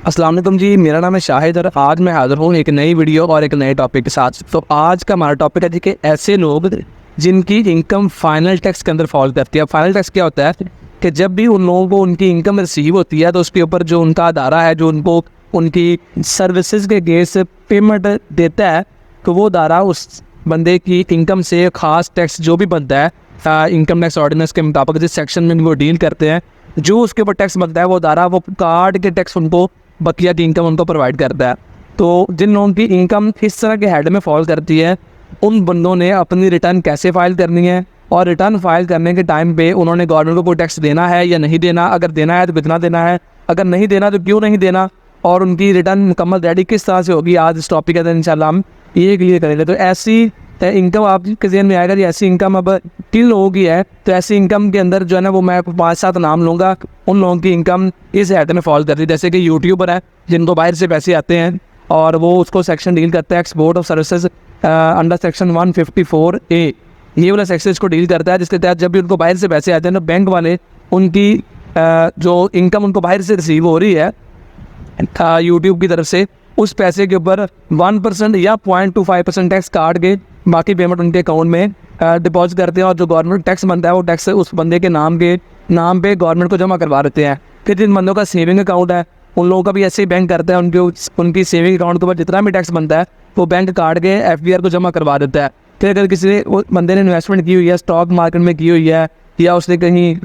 अस्सलाम वालेकुम जी, मेरा नाम है शाहिद और आज मैं हाज़िर हूँ एक नई वीडियो और एक नए टॉपिक के साथ। तो आज का हमारा टॉपिक है जी कि ऐसे लोग जिनकी इनकम फाइनल टैक्स के अंदर फॉल करती है। फाइनल टैक्स क्या होता है कि जब भी उन लोगों को उनकी इनकम रिसीव होती है तो उसके ऊपर जो उनका अदारा है जो उनको उनकी सर्विसेज के गेस पेमेंट देता है, तो वो अदारा उस बंदे की इनकम से ख़ास टैक्स जो भी बनता है इनकम टैक्स ऑर्डिनेंस के मुताबिक जिस सेक्शन में वो डील करते हैं, जो उसके ऊपर टैक्स बनता है वो अदारा वो काट के टैक्स उनको बकिया की इनकम उनको प्रोवाइड करता है। तो जिन लोगों की इनकम इस तरह के हेड में फॉल करती है, उन बंदों ने अपनी रिटर्न कैसे फ़ाइल करनी है और रिटर्न फाइल करने के टाइम पे उन्होंने गवर्नमेंट को कोई टैक्स देना है या नहीं देना, अगर देना है तो कितना देना है, अगर नहीं देना तो क्यों नहीं देना, और उनकी रिटर्न मुकम्मल रेडी किस तरह से होगी। आज इस टॉपिक के अंदर इंशाल्लाह हम ये क्लियर करेंगे। तो ऐसी इनकम आपके ज़हन में आएगा कि ऐसी इनकम अब किन लोगों की है, तो ऐसी इनकम के अंदर जो है ना वो मैं 5-7 नाम लूँगा। उन लोगों की इनकम इस हेड में फॉल करती है, जैसे कि यूट्यूबर है जिनको बाहर से पैसे आते हैं और वो उसको सेक्शन डील करता है export of services under section 154A, ये वाला सेक्शन इसको डील करता है, जिसके तहत जब भी उनको बाहर से पैसे आते हैं तो बैंक वाले उनकी जो इनकम उनको बाहर से रिसीव हो रही है यूट्यूब की तरफ से, उस पैसे के ऊपर 1% या 0.25% टैक्स काट के बाकी पेमेंट उनके अकाउंट में डिपॉजिट करते हैं और जो गवर्नमेंट टैक्स बनता है वो टैक्स उस बंदे के नाम पे गवर्नमेंट को जमा करवा देते हैं। फिर जिन बंदों का सेविंग अकाउंट है उन लोगों का भी ऐसे ही बैंक करता है, उनकी सेविंग अकाउंट के ऊपर जितना भी टैक्स बनता है वो बैंक काट के FBR को जमा करवा देता है। फिर अगर किसी बंदे ने इन्वेस्टमेंट की हुई है, स्टॉक मार्केट में की हुई है या उसने कहीं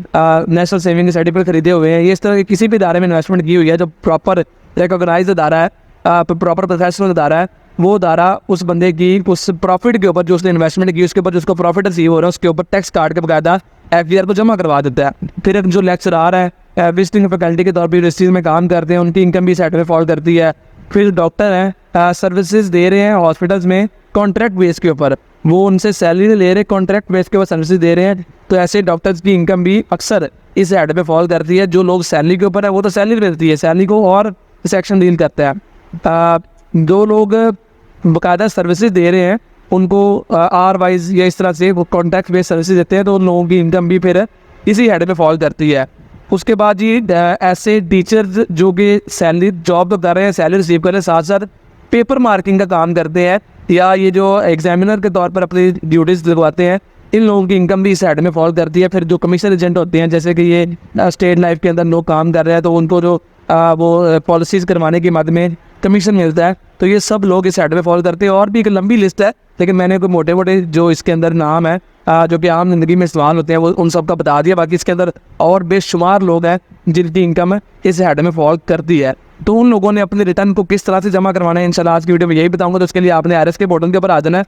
नेशनल सेविंग सर्टिफिकेट खरीदे हुए हैं, ये इस तरह के किसी भी इदारे में इन्वेस्टमेंट की हुई है जो प्रॉपर रिकॉग्नाइज्ड अदारा है, प्रॉपर प्रोफेशनल अदारा है, वो अदारा उस बंदे की उस प्रॉफिट के ऊपर जो उसने इन्वेस्टमेंट की उसके ऊपर जिसको प्रॉफिट रिसीव हो रहा है उसके ऊपर टैक्स काट के बकायदा FBR को जमा करवा देता है। फिर जो लेक्चरार है विजिटिंग फैकल्टी के तौर पर इस चीज़ में काम करते हैं, उनकी इनकम भी सेट में फॉल करती है। फिर डॉक्टर हैं सर्विसेज दे रहे हैं हॉस्पिटल्स में कॉन्ट्रैक्ट बेस के ऊपर, वो उनसे सैलरी ले रहे कॉन्ट्रैक्ट बेस के ऊपर सर्विसेज दे रहे हैं, तो ऐसे डॉक्टर्स की इनकम भी अक्सर इस हेड पे फॉल करती है। जो लोग सैलरी के ऊपर है वो तो सैलरी मिलती है, सैलरी को और सेक्शन डील करता है। जो लोग बाकायदा सर्विसेज दे रहे हैं उनको आर वाइज या इस तरह से वो कॉन्ट्रैक्ट बेस्ड सर्विसेज देते हैं, तो उन लोगों की इनकम भी फिर इसी हेड पे फॉल करती है। उसके बाद जी ऐसे टीचर्स जो कि सैलरी जॉब तो कर रहे हैं, सैलरी रिसीव कर रहे हैं, साथ साथ पेपर मार्किंग का काम करते हैं या ये जो एग्जामिनर के तौर पर अपनी ड्यूटीज़ लगवाते हैं, इन लोगों की इनकम भी इस साइड में फॉल करती है। फिर जो कमीशन एजेंट होते हैं, जैसे कि ये स्टेट लाइफ के अंदर लोग काम कर रहे हैं, तो उनको जो वो पॉलिसीज़ करवाने की मद में कमीशन मिलता है, तो ये सब लोग इस साइड में फॉल करते हैं। और भी एक लंबी लिस्ट है, लेकिन मैंने कोई मोटे मोटे जो इसके अंदर नाम है जो कि आम ज़िंदगी में इस्तेमाल होते हैं वो उन सब का बता दिया। बाकी इसके अंदर और बेशुमार लोग हैं जिनकी इनकम इस हेड में फॉल करती है। तो उन लोगों ने अपने रिटर्न को किस तरह से जमा करवाना है इंशाल्लाह आज की वीडियो में यही बताऊंगा। तो उसके लिए आपने RS के पोर्टल के ऊपर आ जाना है,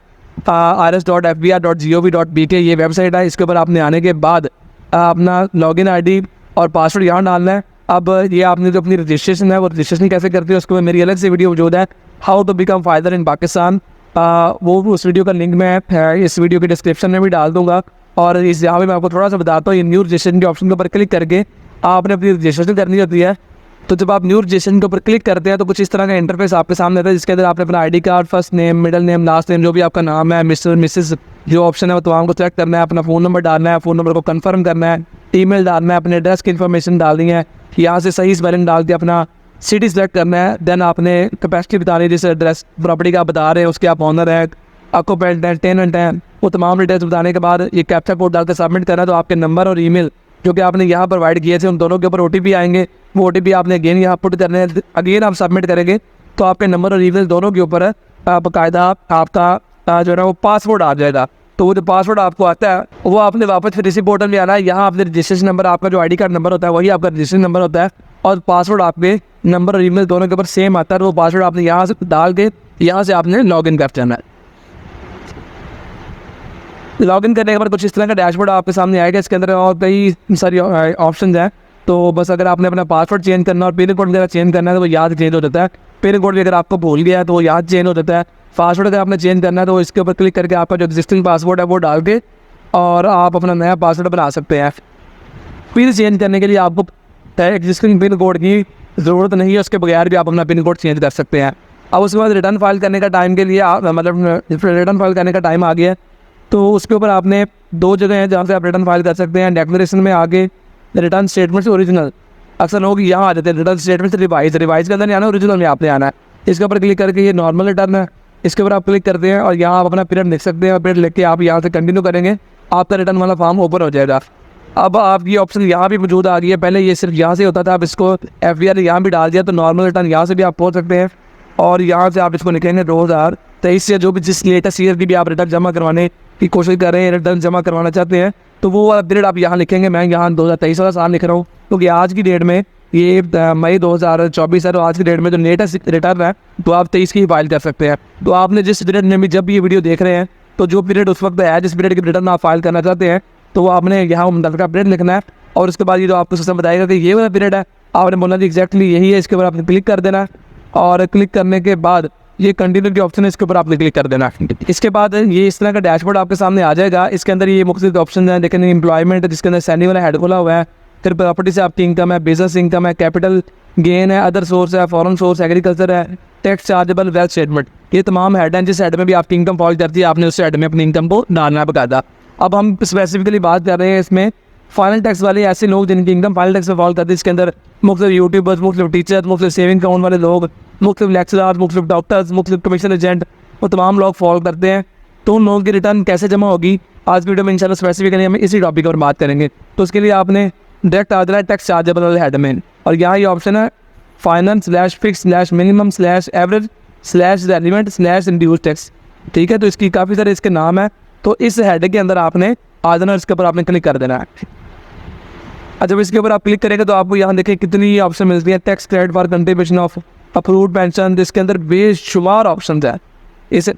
rs.fbr.gov.bk ये वेबसाइट है। इसके ऊपर आपने आने के बाद अपना लॉगिन ID और पासवर्ड यहाँ डालना है। अब ये आपने जो अपनी रजिस्ट्रेशन है वो रजिस्ट्रेशन कैसे करते हैं उसके बाद मेरी अलग से वीडियो मौजूद है, हाउ टू बिकम फाइदर इन पाकिस्तान। वो उस वीडियो का लिंक मैं इस वीडियो के डिस्क्रिप्शन में भी डाल दूंगा। और इस यहाँ पे मैं आपको थोड़ा सा बताता हूँ, ये न्यू रजिस्ट्रेशन के ऑप्शन के ऊपर क्लिक करके आपने अपनी रजिस्ट्रेशन करनी होती है। तो जब आप न्यू रजिस्ट्रेशन के ऊपर क्लिक करते हैं तो कुछ इस तरह का इंटरफेस आपके सामने आता है, जिसके अंदर आपने अपना ID card, first name, middle name, last name, जो भी आपका नाम है, मिस्टर मिसेस जो ऑप्शन है वो तमाम को सेलेक्ट करना है, अपना फ़ोन नंबर डालना है, फ़ोन नंबर को कंफर्म करना है, ईमेल डालना है, अपने एड्रेस की इन्फॉर्मेशन डालनी है, यहाँ से सही स्पेलिंग डाल के अपना सिटी सेलेक्ट करना है। देन आपने कैपेसिटी बतानी है, जिस एड्रेस प्रॉपर्टी का आप बता रहे हैं उसके आप ऑनर हैं, ऑक्यूपेंट हैं, टेनेंट हैं, वो तमाम डिटेल्स बताने के बाद ये कैप्चा कोड डालकर सबमिट करना है। तो आपके नंबर और ईमेल जो कि आपने यहाँ प्रोवाइड किए थे उन दोनों के ऊपर OTP आएंगे, वो OTP आपने अगेन यहाँ पुट करने हैं, अगेन आप सबमिट करेंगे तो आपके नंबर और ईमेल दोनों के ऊपर बाकायदा आपका जो है ना वो पासवर्ड आ जाएगा। तो वो जो पासवर्ड आपको आता है वो आपने वापस फिर इसी पोर्टल में आना है। यहाँ आपने रजिस्ट्रेशन नंबर, आपका जो ID कार्ड नंबर होता है वही आपका रजिस्ट्रेशन नंबर होता है और पासवर्ड आपके नंबर और ईमेल दोनों के ऊपर सेम आता है। तो वो पासवर्ड आपने यहाँ से डाल के यहाँ से आपने लॉगिन कर जाना है। लॉगिन करने के बाद कुछ इस तरह का डैशबोर्ड आपके सामने आएगा। इसके अंदर और कई सारी ऑप्शंस हैं, तो बस अगर आपने अपना पासवर्ड चेंज करना और पिन कोड वगैरह चेंज करना है तो वो याद चेंज हो जाता है। पिन कोड भी अगर आपको भूल गया है तो वो याद चेंज हो जाता है। पासवर्ड अगर आपने चेंज करना है तो इसके ऊपर क्लिक करके आपका जो एग्जिस्टिंग पासवर्ड है वो डाल के और आप अपना नया पासवर्ड बना सकते हैं। पिन चेंज करने के लिए आपको एग्जिस्टिंग पिन कोड की ज़रूरत नहीं है, उसके बगैर भी आप अपना पिन कोड चेंज कर सकते हैं। अब उसके बाद रिटर्न फाइल करने का टाइम के लिए मतलब रिटर्न फाइल करने का टाइम आ गया है, तो उसके ऊपर आपने 2 जगह हैं जहाँ से आप रिटर्न फाइल कर सकते हैं। डिक्लेरेशन में आगे रिटर्न स्टेटमेंट से ओरिजिनल अक्सर लोग यहाँ आ जाते हैं रिटर्न स्टेटमेंट से रिवाइज के अंदर नहीं आना, ओरिजिनल में आपने आना है। इसके ऊपर क्लिक करके ये नॉर्मल रिटर्न है, इसके ऊपर आप क्लिक करते हैं और यहाँ आप अपना पीरियड लिख सकते हैं। और पीरियड लिख के आप यहाँ से कंटिन्यू करेंगे, आपका रिटर्न वाला फॉर्म ओपन हो जाएगा। अब आपकी ऑप्शन यहाँ भी मौजूद आ गई है, पहले ये सिर्फ यहाँ से होता था, अब इसको FBR यहाँ भी डाल दिया, तो नॉर्मल रिटर्न यहाँ से भी आप पहुँच सकते हैं। और यहाँ से आप इसको लिखेंगे 2023 से जो भी जिस लेटेस्ट ईयर की भी आप रिटर्न जमा करवाने की कोशिश कर रहे हैं, रिटर्न जमा करवाना चाहते हैं, तो वो वाला पीरियड आप यहाँ लिखेंगे। मैं यहाँ 2023 वाला साल लिख रहा हूँ क्योंकि आज की डेट में ये मई 2024 है, तो आज की डेट में जो लेटेस्ट रिटर्न है तो आप 23 की फाइल कर सकते हैं। तो आपने जिस पीरियड में भी जब भी ये वीडियो देख रहे हैं, तो जो पीरियड उस वक्त है जिस पीरियड की रिटर्न आप फाइल करना चाहते हैं, तो वो आपने यहाँ मुतल्लिका का पीरियड लिखना है। और उसके बाद ये जो आपको सिस्टम बताएगा कि ये वाला पीरियड है, आपने बोलना जी एग्जैक्टली यही है, इसके ऊपर आपने क्लिक कर देना। और क्लिक करने के बाद ये कंटिन्यू की ऑप्शन है, इसके ऊपर आपने क्लिक कर देना। इसके बाद ये इस तरह का डैशबोर्ड आपके सामने आ जाएगा। इसके अंदर ये मुख्तलिफ ऑप्शन है, लेकिन एम्प्लॉयमेंट जिसके अंदर सैलरी वाला हेड खुला हुआ है, फिर प्रॉपर्टी से आपकी इनकम है, बिजनेस इनकम है, कैपिटल गेन है, अदर सोर्स है, फॉरेन सोर्स, एग्रीकल्चर है, टैक्स चार्जेबल, वेल्थ स्टेटमेंट, ये तमाम हेड हैं। जिस हेड में भी आपकी इनकम फॉल करती है, आपने उस हेड में अपनी इनकम को डालना बकायदा। अब हम स्पेसिफिकली बात कर रहे हैं इसमें फाइनल टैक्स वाले ऐसे लोग जिनकी इनकम फाइनल टैक्स में फॉल करती है। इसके अंदर मुख्तलिफ यूट्यूबर्स, मुख्तलिफ टीचर्स, मुख्तलिफ सेविंग अकाउंट वाले लोग, मुख्तलिफ लेक्चरर्स, मुख्तलिफ डॉक्टर्स, मुख्तलिफ कमीशन एजेंट, वो तमाम लोग फॉल करते हैं। तो उन लोगों की रिटर्न कैसे जमा होगी, आज वीडियो में इंशाल्लाह स्पेसिफिकली हम इसी टॉपिक पर बात करेंगे। तो उसके लिए आपने डायरेक्ट आ जाना है टैक्स चार्जेबल वाले हेड में, और यहाँ ये ऑप्शन है finance/fixed/minimum/average/relevant/reduced टैक्स। ठीक है, तो इसकी काफ़ी सारे इसके नाम है। तो इस हेड के अंदर आपने आ जाना, इसके ऊपर आपने क्लिक कर देना है। जब इसके ऊपर आप क्लिक करेंगे तो आपको यहाँ देखिए कितनी ऑप्शन मिलती है। Tax credit for contribution of approved pension, इसके अंदर बेशुमार ऑप्शन है। इसे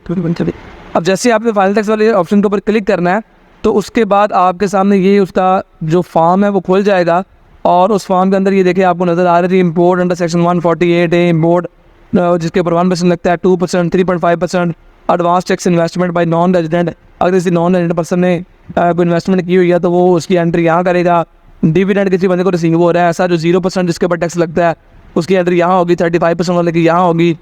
अब जैसे आपने फाइनल टैक्स वाले ऑप्शन के ऊपर क्लिक करना है, तो उसके बाद आपके सामने ये उसका जो फॉर्म है वो खुल जाएगा। और उस फॉर्म के अंदर ये देखिए आपको नज़र आ रही है इम्पोर्ट अंडर सेक्शन 148 है, इम्पोर्ट जिसके ऊपर 1% लगता है, 2%, 3.5% advance tax investment by non resident. अगर किसी नॉन रेजिडेंट पर्सन ने कोई इन्वेस्टमेंट की हुई है तो वो उसकी एंट्री यहाँ करेगा। डिविडेंड किसी बंदे को रिसीव हो रहा है ऐसा, जो 0% जिसके ऊपर टैक्स लगता है, उसकी एंट्री यहाँ होगी। 35% वाले की यहाँ होगी,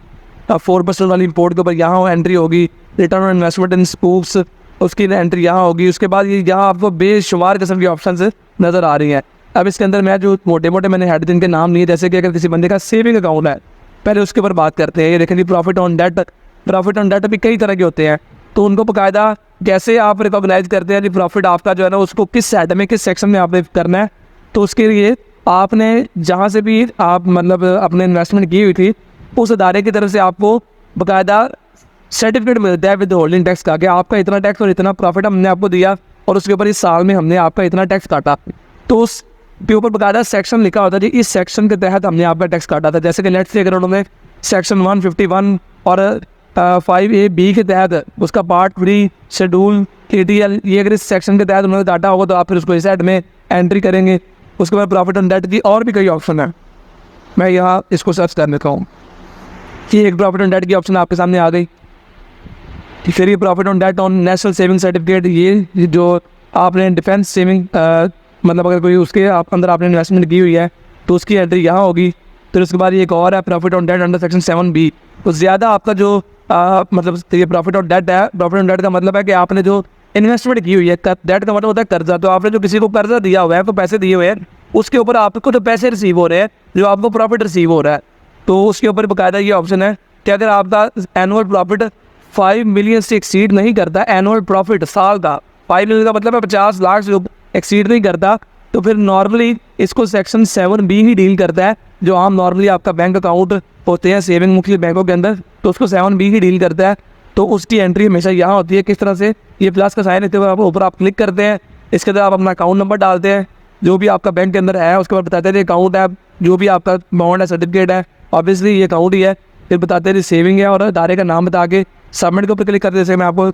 4% वाली इम्पोर्ट के ऊपर यहाँ एंट्री होगी। Return on investment in scoops, उसकी एंट्री यहाँ होगी। उसके बाद ये यहाँ आपको बेशुमार किस्म की ऑप्शन नज़र आ रही हैं। अब इसके अंदर मैं जो मोटे मोटे मैंने हेड जिनके नाम लिए, जैसे कि अगर किसी बंदे का सेविंग अकाउंट है, पहले उसके ऊपर बात करते हैं। ये देखें जी प्रॉफिट ऑन डेट भी कई तरह के होते हैं, तो उनको बाकायदा कैसे आप रिकॉग्नाइज करते हैं जी प्रॉफिट आपका जो है ना, उसको किस हेड में किस सेक्शन में आपने करना है। तो उसके लिए आपने जहाँ से भी आप मतलब अपने इन्वेस्टमेंट की हुई थी, उस अदारे की तरफ से आपको बाकायदा सर्टिफिकेट मिलता है विद होल्डिंग टैक्स का, कि आपका इतना टैक्स और इतना प्रॉफिट हमने आपको दिया, और उसके ऊपर इस साल में हमने आपका इतना टैक्स काटा। तो उस के ऊपर बाकायदा सेक्शन लिखा होता है जी, इस सेक्शन के तहत हमने आपका टैक्स काटा था। जैसे कि लेट्स से अगर उन्होंने सेक्शन 151 और 5A(b) के तहत उसका पार्ट 3 शेड्यूल ATL, ये अगर इस सेक्शन के तहत उन्होंने काटा होगा, तो आप फिर उसको इस हेड में एंट्री करेंगे। उसके बाद प्रॉफिट ऑन डेट की और भी कई ऑप्शन है, मैं यहाँ इसको सर्च कर लेता हूँ कि एक प्रॉफिट ऑन डेट की ऑप्शन आपके सामने आ गई। फिर ये profit on debt on national saving certificate, ये जो आपने डिफेंस सेविंग मतलब अगर कोई उसके आप अंदर आपने इन्वेस्टमेंट की हुई है तो उसकी एंट्री यहाँ होगी। फिर उसके बाद ये एक और है profit on debt under section 7B। तो ज़्यादा आपका जो मतलब ये प्रॉफिट ऑन डेट है, प्रॉफिट ऑन डेट का मतलब है कि आपने जो इन्वेस्टमेंट की हुई है, डेट का मतलब होता है कर्जा। तो आपने जो किसी को कर्जा दिया हुआ है, तो पैसे दिए हुए हैं, उसके ऊपर आपको तो पैसे रिसीव हो रहे हैं, जो आपको प्रॉफिट रिसीव हो रहा है, तो उसके ऊपर बाकायदा ये ऑप्शन है कि अगर आपका एनुअल प्रॉफिट 5 मिलियन से एक्सीड नहीं करता, एनुअल प्रॉफिट साल का 5 मिलियन का मतलब है 50 लाख से एक्सीड नहीं करता, तो फिर नॉर्मली इसको सेक्शन 7B ही डील करता है। जो आम नॉर्मली आपका बैंक अकाउंट होते हैं सेविंग मुख्तलिफ बैंकों के अंदर, तो उसको 7B ही डील करता है। तो उसकी एंट्री हमेशा यहाँ होती है। किस तरह से, ये प्लस का साइन लेते हुए आप ऊपर आप क्लिक करते हैं, इसके अंदर आप अपना अकाउंट नंबर डालते हैं जो भी आपका बैंक के अंदर है, उसके बाद बताते हैं अकाउंट है, जो भी आपका बॉन्ड है, सर्टिफिकेट है, ऑब्वियसली ये अकाउंट ही है। फिर बताते हैं सेविंग है, और अदारे का नाम बता के सबमिट के ऊपर क्लिक करते हैं। जैसे मैं आपको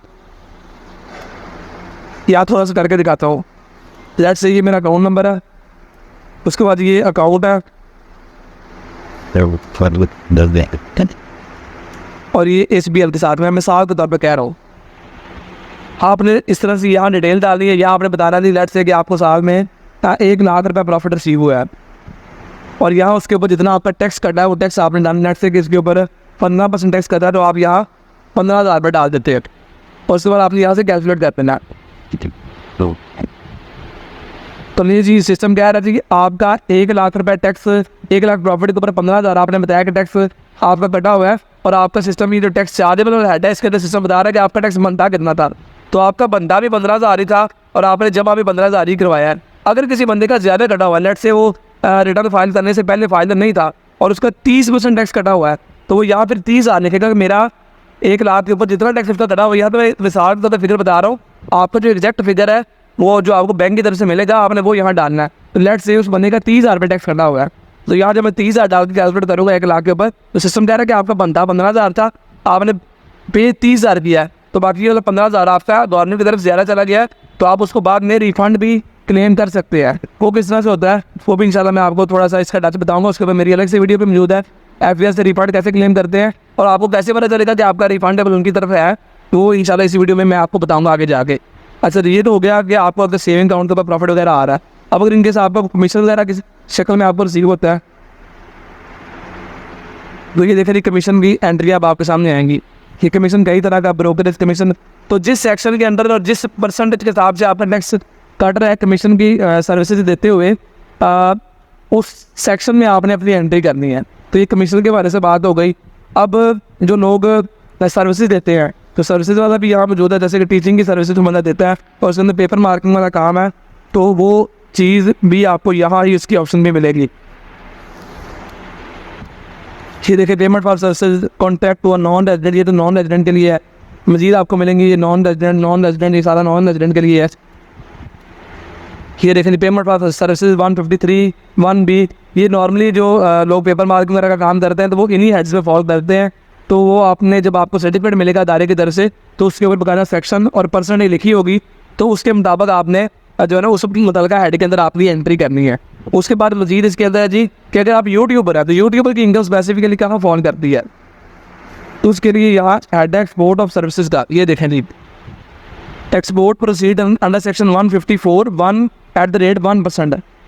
या थोड़ा सा करके दिखाता हूँ। लेट्स से ये मेरा अकाउंट नंबर है, उसके बाद ये अकाउंट है, और ये SBL के साथ में मिसाल के तौर पे कह रहा हूँ। आपने इस तरह से यहाँ डिटेल डाली है, यहाँ आपने बताना थी लेट्स से कि आपको साल में 1 लाख रुपये प्रॉफिट रिसीव हुआ है, और यहाँ उसके ऊपर जितना आपका टैक्स कटा है वो टैक्स आपने डालना। लेट्स से कि इसके ऊपर 15% टैक्स कटा है, तो आप यहाँ 15,000 रुपये डाल देते हैं, और उसके बाद आपने यहाँ से कैलकुलेट कर देना। तो ये जी सिस्टम क्या रहा है कि आपका 1 लाख रुपये टैक्स, 1 लाख प्रॉफिट के ऊपर 15,000 आपने बताया कि टैक्स आपका कटा हुआ है, और आपका सिस्टम ये जो टैक्स चार्जेबल हेड है इसके अंदर सिस्टम बता रहा है कि आपका टैक्स बनता कितना था। तो आपका बंदा भी 15,000 ही था और आपने जमा भी 15,000 ही करवाया है। अगर किसी बंदे का ज़्यादा कटा हुआ है, लेट से वो रिटर्न फाइल करने से पहले फाइल नहीं था और उसका 30% टैक्स कटा हुआ है, तो वो यहाँ फिर 30,000 लिखेगा कि मेरा 1 लाख के ऊपर जितना टैक्स उसका कटा हुआ है। यहाँ पर मैं मिसाल के तौर पर फिगर बता रहा हूँ, आपका जो एग्जैक्ट फिगर है वो जो आपको बैंक की तरफ से मिलेगा आपने वो यहाँ डालना है। तो लेट से उस बंदे का 30,000 रुपये टैक्स कटा हुआ है, तो यहाँ जब मैं 30,000 डाल के कैलकुलेट करूँगा 1 लाख के ऊपर, तो सिस्टम कह रहा है कि आपका बनता 15,000 था, आपने पे 30,000 किया है, तो बाकी वाला 15,000 आपका गवर्नमेंट की तरफ ज़्यादा चला गया है, तो आप उसको बाद में रिफंड भी क्लेम कर सकते हैं। वो किस तरह से होता है वो भी इंशाल्लाह मैं आपको थोड़ा सा इसका टच बताऊंगा, उसके ऊपर मेरी अलग से वीडियो पे मौजूद है। FBS से रिफंड कैसे क्लेम करते हैं और आपको कैसे पता चलेगा कि आपका रिफंडेबल उनकी तरफ है, तो वो इंशाल्लाह इसी वीडियो में मैं आपको बताऊँगा आगे जाके। अच्छा, ये तो हो गया कि आपको अगर सेविंग अकाउंट के ऊपर प्रॉफिट वगैरह आ रहा है। अब अगर इनकेस आपको कमीशन वगैरह किस शक्ल में आपको रिसीव होता है, तो ये देखिए कमीशन की एंट्री अब आपके सामने आएंगी। ये कमीशन कई तरह का, ब्रोकरेज कमीशन, तो जिस सेक्शन के अंदर और जिस परसेंटेज के हिसाब से आपका टैक्स कट रहा है कमीशन की सर्विसेज देते हुए, उस सेक्शन में आपने अपनी एंट्री करनी है। तो ये कमीशन के बारे से बात हो गई। अब जो लोग सर्विसेज देते हैं, तो सर्विसेज वाला भी यहाँ मौजूद है, जैसे कि टीचिंग की सर्विसेज बंदा देता है और उसके अंदर पेपर मार्किंग वाला काम है, तो वो चीज़ भी आपको यहाँ ही उसकी ऑप्शन भी मिलेगी। ये देखिए payment for services contact to a non resident, ये तो नॉन रेजिडेंट के लिए है। मजीद आपको मिलेंगी ये नॉन रेजिडेंट ये सारा नॉन रेजिडेंट के लिए है। ये देखें पेमेंट फॉर सर्विसेज 153 1B, ये नॉर्मली जो लोग पेपर मार्किंग वगैरह का काम करते हैं तो वो इन्हीं हेड्स में फॉलो करते हैं। तो वो आपने जब आपको सर्टिफिकेट मिलेगा अदारे की तरफ से, तो उसके ऊपर बकायदा सेक्शन और परसेंटेज लिखी होगी, तो उसके मुताबिक आपने जो है ना उस मुतल्लिका हेड के अंदर आपकी एंट्री करनी है। उसके बाद मजीद इसके अंदर है जी कि अगर आप यूट्यूबर है तो यूट्यूबर की इनकम स्पेसिफिकली कहाँ फॉलो करती है, तो उसके लिए यहाँ हेड एक्सपोर्ट ऑफ सर्विसेज का ये देखें जी, एक्सपोर्ट प्रोसीड अंडर सेक्शन 154 1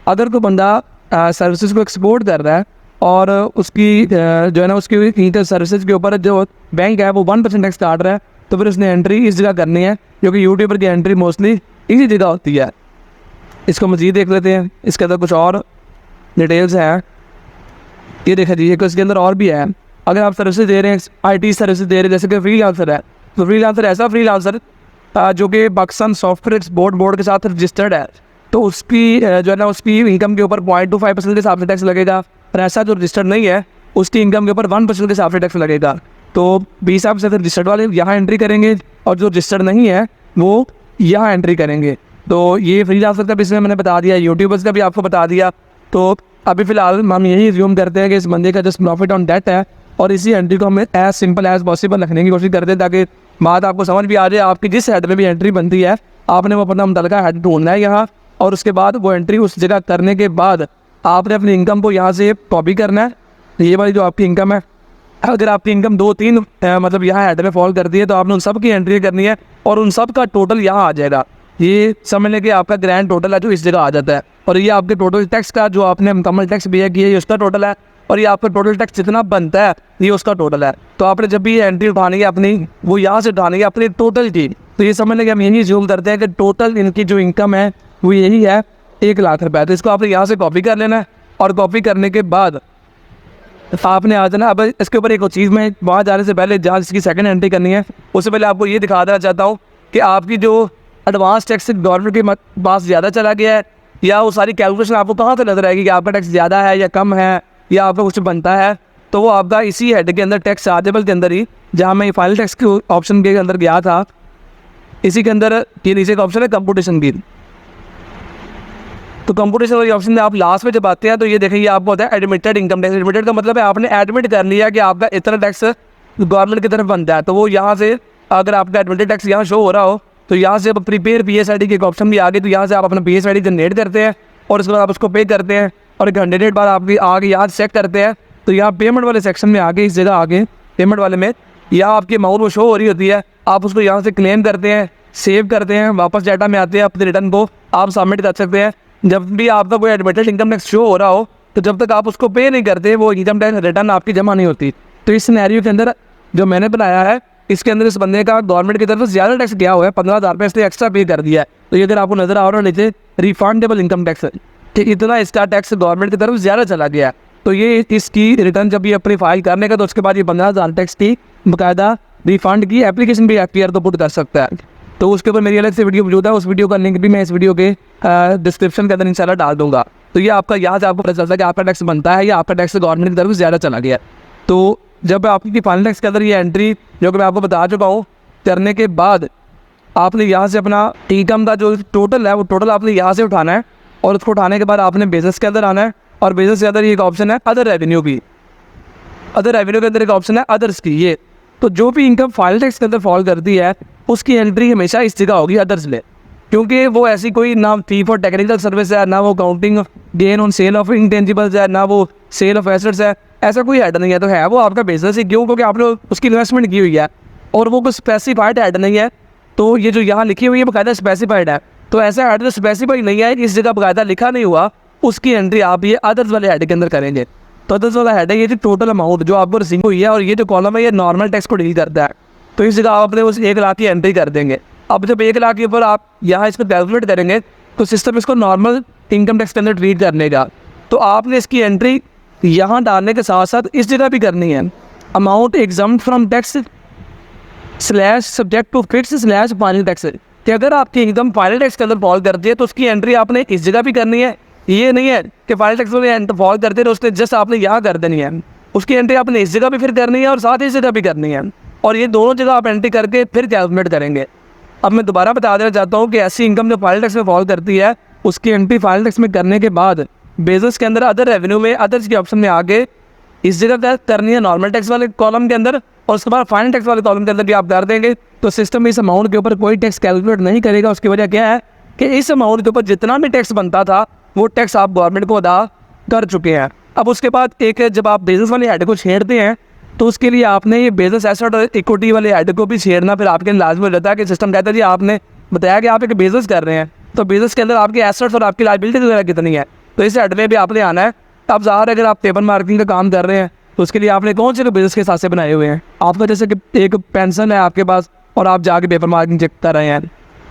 अगर कोई बंदा सर्विसेज को एक्सपोर्ट कर रहा है और उसकी जो है ना उसकी सर्विसेज के ऊपर जो बैंक है वो 1% टैक्स काट रहा है, तो फिर उसने एंट्री इस जगह करनी है, क्योंकि यूट्यूबर की एंट्री मोस्टली इसी जगह होती है। इसको मज़ीद देख लेते हैं, इसके अंदर कुछ और डिटेल्स हैं। ये देखा दीजिए कि इसके अंदर और भी है। अगर आप सर्विसेज दे रहे हैं, IT सर्विसेज दे रहे हैं, जैसे कि फ्रीलांसर है, तो फ्रीलांसर ऐसा फ्रीलांसर जो कि पाकिस्तान सॉफ्टवेयर एक्सपोर्ट बोर्ड के साथ रजिस्टर्ड है, तो उसकी जो है ना उसकी इनकम के ऊपर 0.25% के हिसाब से टैक्स लगेगा, और ऐसा जो रजिस्टर्ड नहीं है उसकी इनकम के ऊपर 1% के हिसाब से टैक्स लगेगा। तो 20% से रजिस्टर्ड वाले यहाँ एंट्री करेंगे और जो रजिस्टर्ड नहीं है वो यहाँ एंट्री करेंगे। तो ये फ्रीलांसर का भी इसमें मैंने बता दिया, यूट्यूबर्स का भी आपको बता दिया। तो अभी फ़िलहाल हम यही ज्यूम करते हैं कि इस बंदे का जस्ट प्रॉफिट ऑन डेट है, और इसी एंट्री को हम एज सिंपल एज पॉसिबल रखने की कोशिश करते हैं, ताकि बात आपको समझ भी आ जाए। आपकी जिस हेड में भी एंट्री बनती है आपने वो अपना मुतल्लिका हेड ढूंढना है यहाँ, और उसके बाद वो एंट्री उस जगह करने के बाद आपने अपनी इनकम को यहाँ से कॉपी करना है। ये वाली जो आपकी इनकम है, अगर आपकी इनकम 2-3 मतलब यहाँ हेड में फॉल करती है, तो आपने उन सब की एंट्री करनी है और उन सब का टोटल यहाँ आ जाएगा। ये समझ लें कि आपका ग्रैंड टोटल है जो इस जगह आ जाता है, और ये आपके टोटल टैक्स का जो आपने मुकम्मल टैक्स पे किया है उसका टोटल है, और ये आपका टोटल टैक्स जितना बनता है ये उसका टोटल है। तो आपने जब भी एंट्री उठानी है अपनी, वो यहाँ से उठानी है अपनी टोटल की। तो ये समझ लें कि हम यही ज्यूम करते हैं कि टोटल इनकी जो इनकम है वो यही है 1 लाख रुपये। तो इसको आपने यहाँ से कॉपी कर लेना है, और कॉपी करने के बाद आपने आ जाना। अब इसके ऊपर एक और चीज़ मैं वहाँ जाने से पहले जहाँ इसकी सेकंड एंट्री करनी है उससे पहले आपको ये दिखा देना चाहता हूँ कि आपकी जो एडवांस टैक्स गवर्नमेंट के पास ज़्यादा चला गया है, या वो सारी कैलकुलेशन आपको कहाँ से नजर आएगी कि आपका टैक्स ज़्यादा है या कम है या आपका कुछ बनता है। तो वो आपका इसी हेड के अंदर टैक्स चार्जेबल के अंदर ही, जहाँ मैं फाइनल टैक्स के ऑप्शन के अंदर गया था, इसी के अंदर ये नीचे का ऑप्शन है कंप्यूटेशन की। तो कंप्यूटेशन वाली ऑप्शन में आप लास्ट में जब आते हैं तो ये देखिए आपको होता है एडमिटेड इनकम टैक्स। एडमिटेड का मतलब है आपने एडमिट कर लिया कि आपका इतना टैक्स गवर्नमेंट की तरफ बनता है। तो वो यहाँ से अगर आपका एडमिटेड टैक्स यहाँ शो हो रहा हो, तो यहाँ से आप प्रीपेयर PSID की एक ऑप्शन भी आ गई, तो यहाँ से आप अपना PSID जनरेट करते हैं और उसके बाद आप उसको पे करते हैं, और 1 घंटे डेढ़ बाद आपकी आगे यहाँ चेक करते हैं। तो यहाँ पेमेंट वाले सेक्शन में आगे इस जगह आगे पेमेंट वाले में यहाँ आपकी अमाउंट वो शो हो रही होती है, आप उसको यहाँ से क्लेम करते हैं, सेव करते हैं, वापस डाटा में आते हैं, अपने रिटर्न को आप सबमिट कर सकते हैं। जब भी आपका कोई एडमिटेड इनकम टैक्स शो हो रहा हो, तो जब तक आप उसको पे नहीं करते वो इनकम टैक्स रिटर्न आपकी जमा नहीं होती। तो इस सिनेरियो के अंदर जो मैंने बनाया है, इसके अंदर इस बंदे का गवर्नमेंट की तरफ से ज़्यादा टैक्स गया हुआ है, 15,000 रुपये इसलिए एक्स्ट्रा पे कर दिया है। तो ये अगर आपको नजर आ रहा है नीचे रिफंडेबल इनकम टैक्स, कि इतना इसका टैक्स गवर्नमेंट की तरफ ज़्यादा चला गया, तो ये इसकी रिटर्न जब ये अपनी फाइल करने का तो उसके बाद ये 15,000 टैक्स की बाकायदा रिफंड की एप्लीकेशन भी एफपीआर तो पुट कर सकता है। तो उसके ऊपर मेरी अलग से वीडियो मौजूद है, उस वीडियो का लिंक भी मैं इस वीडियो के डिस्क्रिप्शन के अंदर इंशाल्लाह डाल दूंगा। तो ये आपका यहाँ से आपको पता चलता है कि आपका टैक्स बनता है या आपका टैक्स गवर्नमेंट की तरफ ज़्यादा चला गया। तो जब आपकी फाइनल टैक्स के अंदर ये एंट्री जो कि मैं आपको बता चुका हूँ करने के बाद आपने यहाँ से अपना इनकम का जो टोटल है वो टोटल आपने यहाँ से उठाना है, और उसको उठाने के बाद आपने बिजनेस के अंदर आना है, और बिजनेस के अंदर एक ऑप्शन है अदर रेवेन्यू की, अदर रेवेन्यू के अंदर एक ऑप्शन है अदर्स की। ये तो जो भी इनकम फाइनल टैक्स के अंदर फॉल करती है उसकी एंट्री हमेशा इस जगह होगी अदर्स में, क्योंकि वो ऐसी कोई ना फी फॉर टेक्निकल सर्विस है, ना वो counting gain on sale of intangibles है, ना वो सेल ऑफ एसेट्स है, ऐसा कोई हेड नहीं है। तो है वो आपका बिजनेस ही, क्यों? क्योंकि आपने उसकी इन्वेस्टमेंट की हुई है और वो कोई स्पेसिफाइड हेड नहीं है। तो ये जो यहाँ लिखी हुई है बाकायदा स्पेसिफाइड है, तो ऐसा हेड जो स्पेसिफाइड नहीं है, इस जगह बाकायदा लिखा नहीं हुआ, उसकी एंट्री आप ये अदर्स वाले हेड के अंदर करेंगे। तो अदर्स वाला हेड है ये जो टोटल अमाउंट जो आपको रिसीव हुई है, और ये जो कॉलम है ये नॉर्मल टैक्स को डील करता है। तो इस जगह आप अपने उस 1 लाख की एंट्री कर देंगे। अब जब 1 लाख के ऊपर आप यहाँ इसको कैलकुलेट करेंगे तो सिस्टम इसको नॉर्मल इनकम टैक्स के अंदर ट्रीट करने का। तो आपने इसकी एंट्री यहाँ डालने के साथ साथ इस जगह भी करनी है, amount exempt from tax slash subject to fix slash final tax, कि अगर आपकी इनकम फाइनल टैक्स के अंदर फॉल करती है तो उसकी एंट्री आपने इस जगह भी करनी है। ये नहीं है कि फाइनल टैक्स में फॉल करते तो उसने जस्ट आपने यहाँ कर देनी है, उसकी एंट्री आपने इस जगह भी फिर करनी है और साथ ही इस जगह भी करनी है, और ये दोनों जगह आप एंट्री करके फिर कैलकुलेट करेंगे। अब मैं दोबारा बता देना चाहता हूँ कि ऐसी इनकम जो फाइनल टैक्स में फॉल करती है उसकी एंट्री फाइनल टैक्स में करने के बाद बिजनेस के अंदर अदर रेवेन्यू में अदर्स के ऑप्शन में आगे इस जगह करनी है नॉर्मल टैक्स वाले कॉलम के अंदर, और उसके बाद फाइनल टैक्स वाले कॉलम के अंदर भी आप कर देंगे। तो सिस्टम इस अमाउंट के ऊपर कोई टैक्स कैलकुलेट नहीं करेगा। उसकी वजह क्या है कि इस अमाउंट के ऊपर जितना भी टैक्स बनता था वो टैक्स आप गवर्नमेंट को अदा कर चुके हैं। अब उसके बाद एक जब आप बिजनेस वाले हेड को छेड़ते हैं तो उसके लिए आपने ये बिजनेस एसेट और इक्विटी वाले हेड को भी छेड़ना फिर आपके लिए लाजमी हो जाता है कि सिस्टम कहता है जी आपने बताया कि आप एक बिजनेस कर रहे हैं, तो बिजनेस के अंदर आपके एसेट्स और आपकी लायबिलिटी वगैरह कितनी है, तो इस हेड में भी आपने आना है। अब ज़ाहिर अगर आप पेपर मार्केटिंग का काम कर रहे हैं तो उसके लिए आपने कौन से बिजनेस के हिसाब से बनाए हुए हैं। आपका जैसे कि एक पेंशन है आपके पास और आप जाके पेपर मार्केटिंग चेक कर रहे हैं।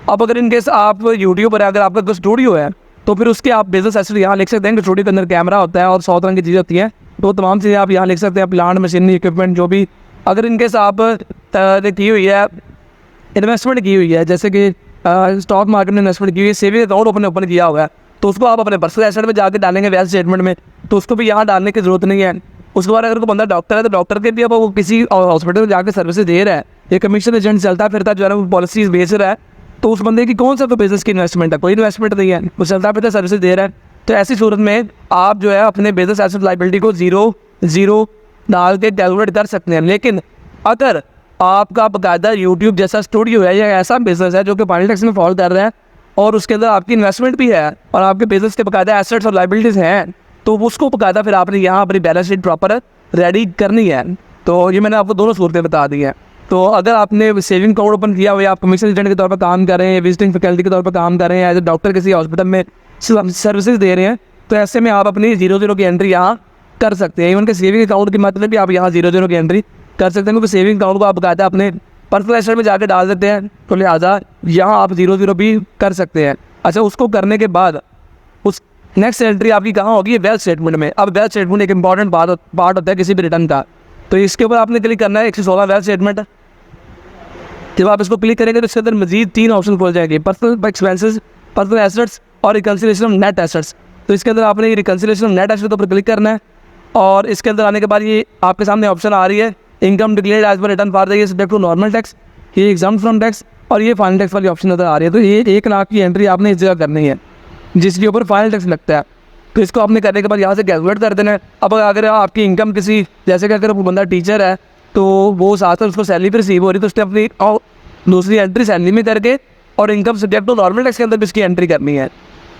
अब अगर इनकेस आप यूट्यूब पर अगर आपका कोई स्टूडियो है तो फिर उसके आप बिजनेस एसेट यहाँ लिख सकते हैं कि स्टूडियो के अंदर कैमरा होता है और 100 तरह की चीज़ें होती हैं, तो तमाम चीज़ें आप यहाँ लिख सकते हैं, प्लांट मशीनरी इक्विपमेंट जो भी। अगर इनकेस आप की हुई है इन्वेस्टमेंट की हुई है, जैसे कि स्टॉक मार्केट में इन्वेस्टमेंट की हुई है, सेविंग अकाउंट ओपन किया हुआ है, तो उसको आप अपने पर्सनल एसेट में जाके डालेंगे वैल्यू स्टेटमेंट में, तो उसको भी यहाँ डालने की जरूरत नहीं है। उसके बाद अगर कोई बंदा डॉक्टर है तो डॉक्टर के भी अब वो किसी हॉस्पिटल में जाकर सर्विसेज दे रहा है, ये कमीशन एजेंट चलता फिरता जो है वो पॉलिसीज बेच रहा है, तो उस बंदे की कौन सा तो बिजनेस की इन्वेस्टमेंट है, कोई इन्वेस्टमेंट नहीं है, वो चलता फिरता सर्विसेज दे रहा है। तो ऐसी सूरत में आप जो है अपने बिजनेस एसेट लाइबिलिटी को जीरो डाल के कैलकुलेट कर सकते हैं। लेकिन अगर आपका बाकायदा यूट्यूब जैसा स्टूडियो है या ऐसा बिजनेस है जो कि फाइनल टैक्स में फॉल कर रहा है और उसके अंदर आपकी इन्वेस्टमेंट भी है और आपके बिजनेस के बाकायदा एसेट्स और लाइबिलिटीज़ हैं, तो उसको बाकायदा फिर आपने यहाँ अपनी बैलेंस शीट प्रॉपर रेडी करनी है। तो ये मैंने आपको दोनों सूरतें बता दी हैं। तो अगर आपने सेविंग अकाउंट ओपन किया हुआ है, आप कमीशन एजेंट के तौर पर काम कर रहे हैं, विजिटिंग फैकल्टी के तौर पर काम कर रहे हैं, एज ए डॉक्टर किसी हॉस्पिटल में सर्विसेज दे रहे हैं, तो ऐसे में आप अपनी 00 की एंट्री यहाँ कर सकते हैं। इवन के सेविंग अकाउंट की मतलब भी आप यहाँ 00 की एंट्री कर सकते हैं, क्योंकि सेविंग अकाउंट को आप बाकायदा अपने पर्सनल एसेट में जाकर डाल देते हैं, तो लिहाजा यहाँ आप 00 भी कर सकते हैं। अच्छा, उसको करने के बाद उस नेक्स्ट एंट्री आपकी कहाँ होगी? वेल्थ स्टेटमेंट में। अब वेल्थ स्टेटमेंट एक इंपॉर्टेंट पार्ट होता है किसी भी रिटर्न का, तो इसके ऊपर आपने क्लिक करना है 116 वेल्थ स्टेटमेंट। जब आप इसको क्लिक करेंगे तो इसके अंदर मजीद 3 ऑप्शन खुल जाएंगे, पर्सनल एक्सपेंसेस, पर्सनल एसेट्स और रिकन्सिलेशन ऑफ नेट एसेट्स। तो इसके अंदर आपने रिकन्सिलेशन ऑफ नेट एसेट्स पर क्लिक करना है, और इसके अंदर आने के बाद ये आपके सामने ऑप्शन आ रही है income declared as per return for the year subject to normal tax, ये एग्जाम्प्ट फ्रॉम टैक्स, और ये फाइनल टैक्स वाली ऑप्शन नजर आ रही है। तो ये 1 लाख की एंट्री आपने इस जगह करनी है जिसके ऊपर फाइनल टैक्स लगता है। तो इसको आपने करने के बाद यहाँ से कैलकुलेट कर देना है। अब अगर आपकी इनकम किसी, जैसे कि अगर वो बंदा टीचर है तो वो साथ उसको सैलरी भी रिसीव हो रही है, तो उसने अपनी दूसरी एंट्री सैलरी में करके और income subject to normal tax के अंदर भी इसकी एंट्री करनी है।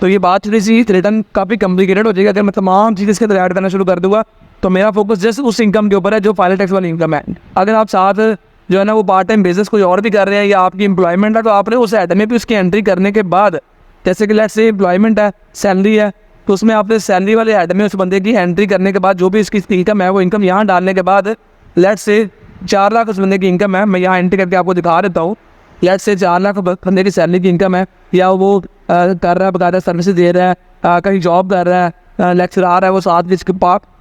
तो ये बात थोड़ी सी रिटर्न काफ़ी कॉम्प्लिकेटेड हो जाएगी। अगर मैं तमाम चीज़ इसके अंदर ऐड करना शुरू कर दूँगा तो मेरा फोकस जस्ट उस इनकम के ऊपर है जो फाइनल टैक्स वाली इनकम है। अगर आप साथ जो है ना वो पार्ट टाइम बिजनेस कोई और भी कर रहे हैं या आपकी एम्प्लॉयमेंट है, तो आपने उस हेड में भी उसकी एंट्री करने के बाद, जैसे कि लेट्स से एम्प्लॉयमेंट है, सैलरी है, तो उसमें आपने सैलरी वाले हेड में उस बंदे की एंट्री करने के बाद जो भी इसकी इनकम है वो इनकम यहाँ डालने के बाद लेट्स से 4 लाख उस बंदे की इनकम है, मैं यहाँ एंट्री करके आपको दिखा देता हूँ। लेट से 4 लाख बंदे की सैलरी की इनकम है, या वो कर रहा है बकायदा सर्विस दे रहा है, कहीं जॉब कर रहा है, लेक्चरार है वो 7 के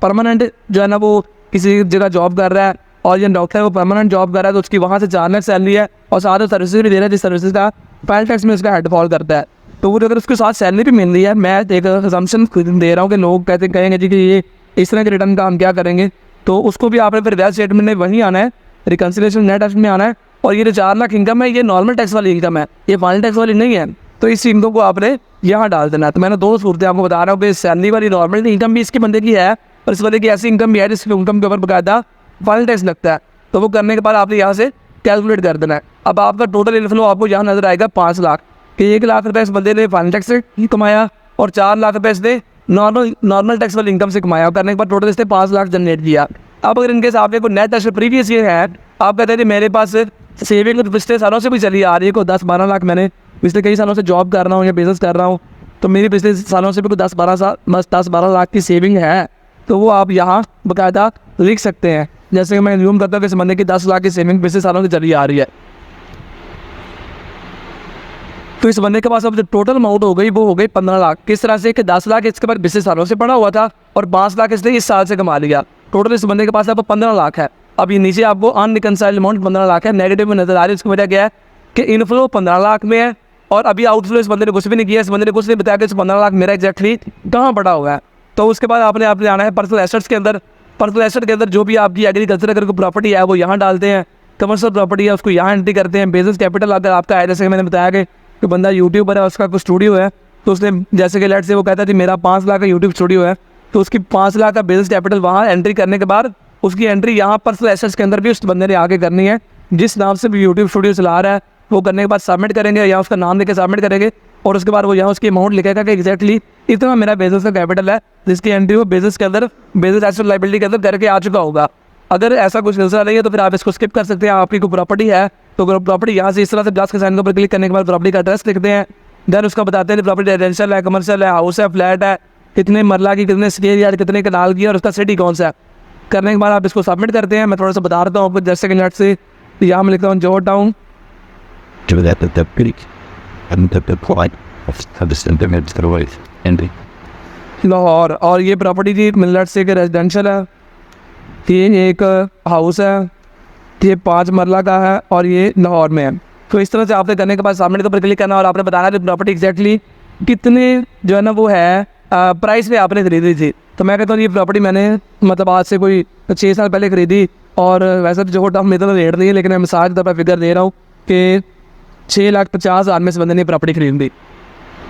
परमानेंट जो है ना वो किसी जगह जॉब कर रहा है, और ये डॉक्टर है वो परमानेंट जॉब कर रहा है, तो उसकी वहाँ से 4 लाख सैलरी है और साथ में सर्विस भी दे रहा है, जिस सर्विस का फाइनल टैक्स में उसका हेड फॉल करता है। तो वो अगर उसके साथ सैलरी भी मिल रही है, मैं एक असम्पशन दे रहा हूँ कि लोग कहते कहेंगे जी कि ये इस तरह के रिटर्न का हम क्या करेंगे, तो उसको भी आपने फिर वेल्थ स्टेटमेंट में वहीं आना है, रिकन्सिलेशन नेट टैक्स में आना है। और ये जो 4 लाख इनकम है ये नॉर्मल टैक्स वाली इनकम है, ये फाइनल टैक्स वाली नहीं है, तो इस इनकम को आपने यहाँ डाल देना है। तो मैंने 2 सूरतें आपको बता रहा हूँ कि सैलरी वाली नॉर्मल इनकम भी इसके बंदे की है, और इस बंदे की ऐसी इनकम भी है जिसकी इनकम के ऊपर बकायदा फाइनल टैक्स लगता है। तो वो करने के बाद आपने यहाँ से कैलकुलेट कर देना है। अब आपका टोटल इनफ्लो आपको यहाँ नजर आएगा 5 लाख, कि 1 लाख रुपये इस बंदे ने फाइनल टैक्स से कमाया और 4 लाख रुपये इसने नॉर्मल टैक्स वाली इनकम से कमाया, करने के बाद टोटल इसने 5 लाख जनरेट किया। अब अगर इनके आपके को नेट टैक्स प्रीवियस ईयर है, आप कहते हैं मेरे पास सेविंग तो पिछले सालों से भी चली आ रही है, को 10-12 लाख मैंने पिछले कई सालों से जॉब कर रहा हूँ या बिजनेस कर रहा हूँ, तो मेरी पिछले सालों से भी कोई 10-12 लाख की सेविंग है, तो वो आप यहाँ बाकायदा लिख सकते हैं। जैसे कि मैं यूम करता हूँ कि इस बंदे की 10 लाख की सेविंग पिछले सालों से चली आ रही है, तो इस बंदे के पास अब जो टोटल अमाउंट हो गई वो हो गई 15 लाख। किस तरह से कि 10 लाख इसके बाद पिछले सालों से पड़ा हुआ था और 5 लाख इसने इस साल से कमा लिया, टोटल इस बंदे के पास अब 15 लाख है। अब ये नीचे आपको अनरिकनसाइल्ड अमाउंट 15 लाख है, नेगेटिव में नजर आ रही है। उसकी वजह क्या है कि इनफ्लो 15 लाख में है और अभी आउटफ्लो इस बंदे ने कुछ भी नहीं किया, इस बंदे ने कुछ नहीं बताया कि इस 15 लाख मेरा एग्जैक्टली कहाँ पड़ा हुआ है। तो उसके बाद आपने आना है पर्सनल एसेट्स के अंदर। पर्सनल एसेट के अंदर जो भी आपकी एग्रीकल्चर अगर कोई प्रॉपर्टी है वो यहाँ डालते हैं, कमर्शियल प्रॉपर्टी है उसको यहाँ एंट्री करते हैं। बिजनेस कैपिटल अगर आपका है, जैसे कि मैंने बताया कि बंदा यूट्यूबर है, उसका कोई स्टूडियो है, तो उसने जैसे कि लेट से वो कहता है कि मेरा 5 लाख का यूट्यूब स्टूडियो है, तो उसकी 5 लाख का बिजनेस कैपिटल वहाँ एंट्री करने के बाद उसकी एंट्री यहाँ पर्सनल एसेट्स के अंदर भी उस बंदे ने आगे करनी है। जिस नाम से भी यूट्यूब स्टूडियो चला रहा है वो करने के बाद सबमिट करेंगे या उसका नाम लेके सबमिट करेंगे, और उसके बाद वो यहाँ उसकी अमाउंट लिखेगा कि एग्जैक्टली इतना मेरा बिजनेस का कैपिटल है, जिसकी एंट्री वो बिजनेस के अंदर बिजनेस एसेट लायबिलिटी के अंदर करके आ चुका होगा। अगर ऐसा कुछ सिलसिला नहीं है तो फिर आप इसको स्किप कर सकते हैं। आपकी कोई प्रॉपर्टी है तो प्रॉपर्टी यहाँ से इस तरह से प्लस के साइन के ऊपर क्लिक करने के बाद प्रॉपर्टी का एड्रेस लिखते हैं, देन उसका बताते हैं प्रॉपर्टी रेजिडेंशियल है, कमर्शियल है, हाउस है, फ्लैट है, कितने मरला की, कितने स्क्वायर यार्ड, कितने कनाल की, और उसका सिटी कौन सा है। करने के बाद आप इसको सबमिट करते हैं। मैं थोड़ा सा बता देता हूँ आपको, जैसे कि नेट से यहाँ मैं लिखता हूँ जॉर्ज टाउन लाहौर, और ये प्रॉपर्टी जी मिलट से रेजिडेंशियल है, ये एक हाउस है, ये 5 मरला का है और ये लाहौर में है। तो इस तरह से आपने करने के बाद सामने के ऊपर क्लिक करना और आपने बताना कि प्रॉपर्टी एग्जैक्टली कितने जो है ना वो है प्राइस में आपने खरीदी थी। तो मैं कहता हूँ ये प्रॉपर्टी मैंने मतलब आज से कोई 6 साल पहले खरीदी, और वैसे तो जो टाउन में इतना रेट नहीं है, लेकिन मैं मिसाल के तौर पर फिगर दे रहा हूँ कि 6,50,000 में से बंदे ने प्रॉपर्टी खरीद दी।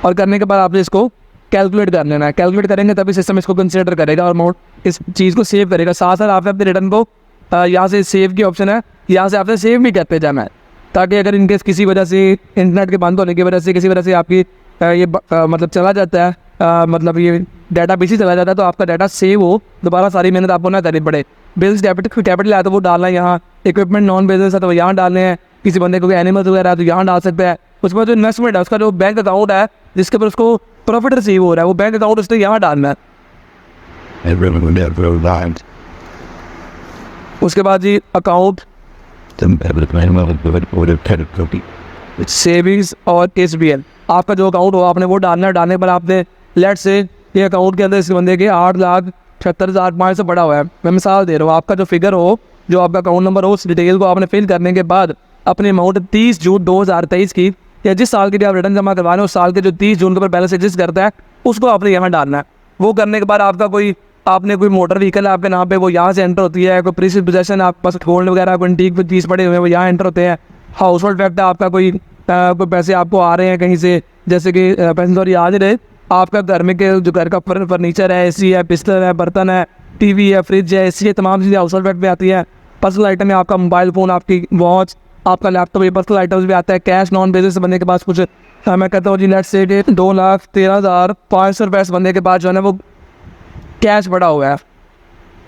और करने के बाद आपने इसको कैलकुलेट कर लेना है। कैलकुलेट करेंगे तभी सिस्टम इसको कंसिडर करेगा और अमाउंट इस चीज़ को सेव करेगा। साथ साथ आपने अपने रिटर्न को यहाँ से सेव की ऑप्शन है, यहाँ से आपने सेव भी करते जाना है, ताकि अगर इनकेस किसी वजह से इंटरनेट के बंद होने की वजह से किसी वजह से आपकी ये मतलब चला जाता है, मतलब ये डाटा पीछे चला जाता है, तो आपका डाटा सेव हो, दोबारा सारी मेहनत आपको ना करनी पड़े। बिजनेस कैपिटल है तो वो डालना है यहाँ, इक्विपमेंट नॉन बिजनेस है तो यहाँ डालने हैं, किसी बंदे को एनिमल्स वगैरह है तो यहाँ डाल सकते हैं। उसके बाद जो इन्वेस्टमेंट है उसका जो बैंक अकाउंट है जिसके ऊपर उसको प्रॉफिट रिसीव हो रहा है वो बैंक अकाउंट उसने यहाँ डालना है। उसके बाद जी अकाउंट सेविंग्स और SBL आपका जो अकाउंट हो आपने वो डालना है। डालने पर आपने लेट से ये अकाउंट के अंदर इस बंदे के 8,76,500 पड़ा हुआ है। मैं मिसाल दे रहा हूँ, आपका जो फिगर हो, जो आपका अकाउंट नंबर हो, उस डिटेल को आपने फिल करने के बाद अपनी अमाउंट 30 जून 2023 की या जिस साल के लिए आप रिटर्न जमा करवा रहे हो उस साल के जो 30 जून के ऊपर बैलेंस एग्जिस्ट करता है उसको आपने यहाँ डालना है। वो करने के बाद आपका आपने कोई मोटर व्हीकल है आपके नाम पे वो यहाँ से एंटर होती है। कोई प्रीशियस पोजेसन आपके पास गोल्ड वगैरह कोई एंटीक पीस पड़े हुए हैं वो यहाँ एंटर होते हैं। हाउस होल्ड फैक्ट है आपका, कोई पैसे आपको आ रहे हैं कहीं से, जैसे कि पैसे सॉरी आ नहीं रहे, आपका घर में के जो घर का फर्नीचर है, AC है, बिस्तर है, बर्तन है, TV है, फ्रिज है, AC है, तमाम चीज़ें हाउस होल्ड फैक्ट में आती है। पर्सनल आइटम है आपका मोबाइल फ़ोन, आपकी वॉच, आपका लैपटॉप, ये पर्सनल आइटम्स भी आता है। कैश नॉन बिजनेस बंदे के पास कुछ मैं कहता हूँ जी लेट्स से 2,13,500 रुपये इस बंदे के पास जो है ना वो कैश पड़ा हुआ है।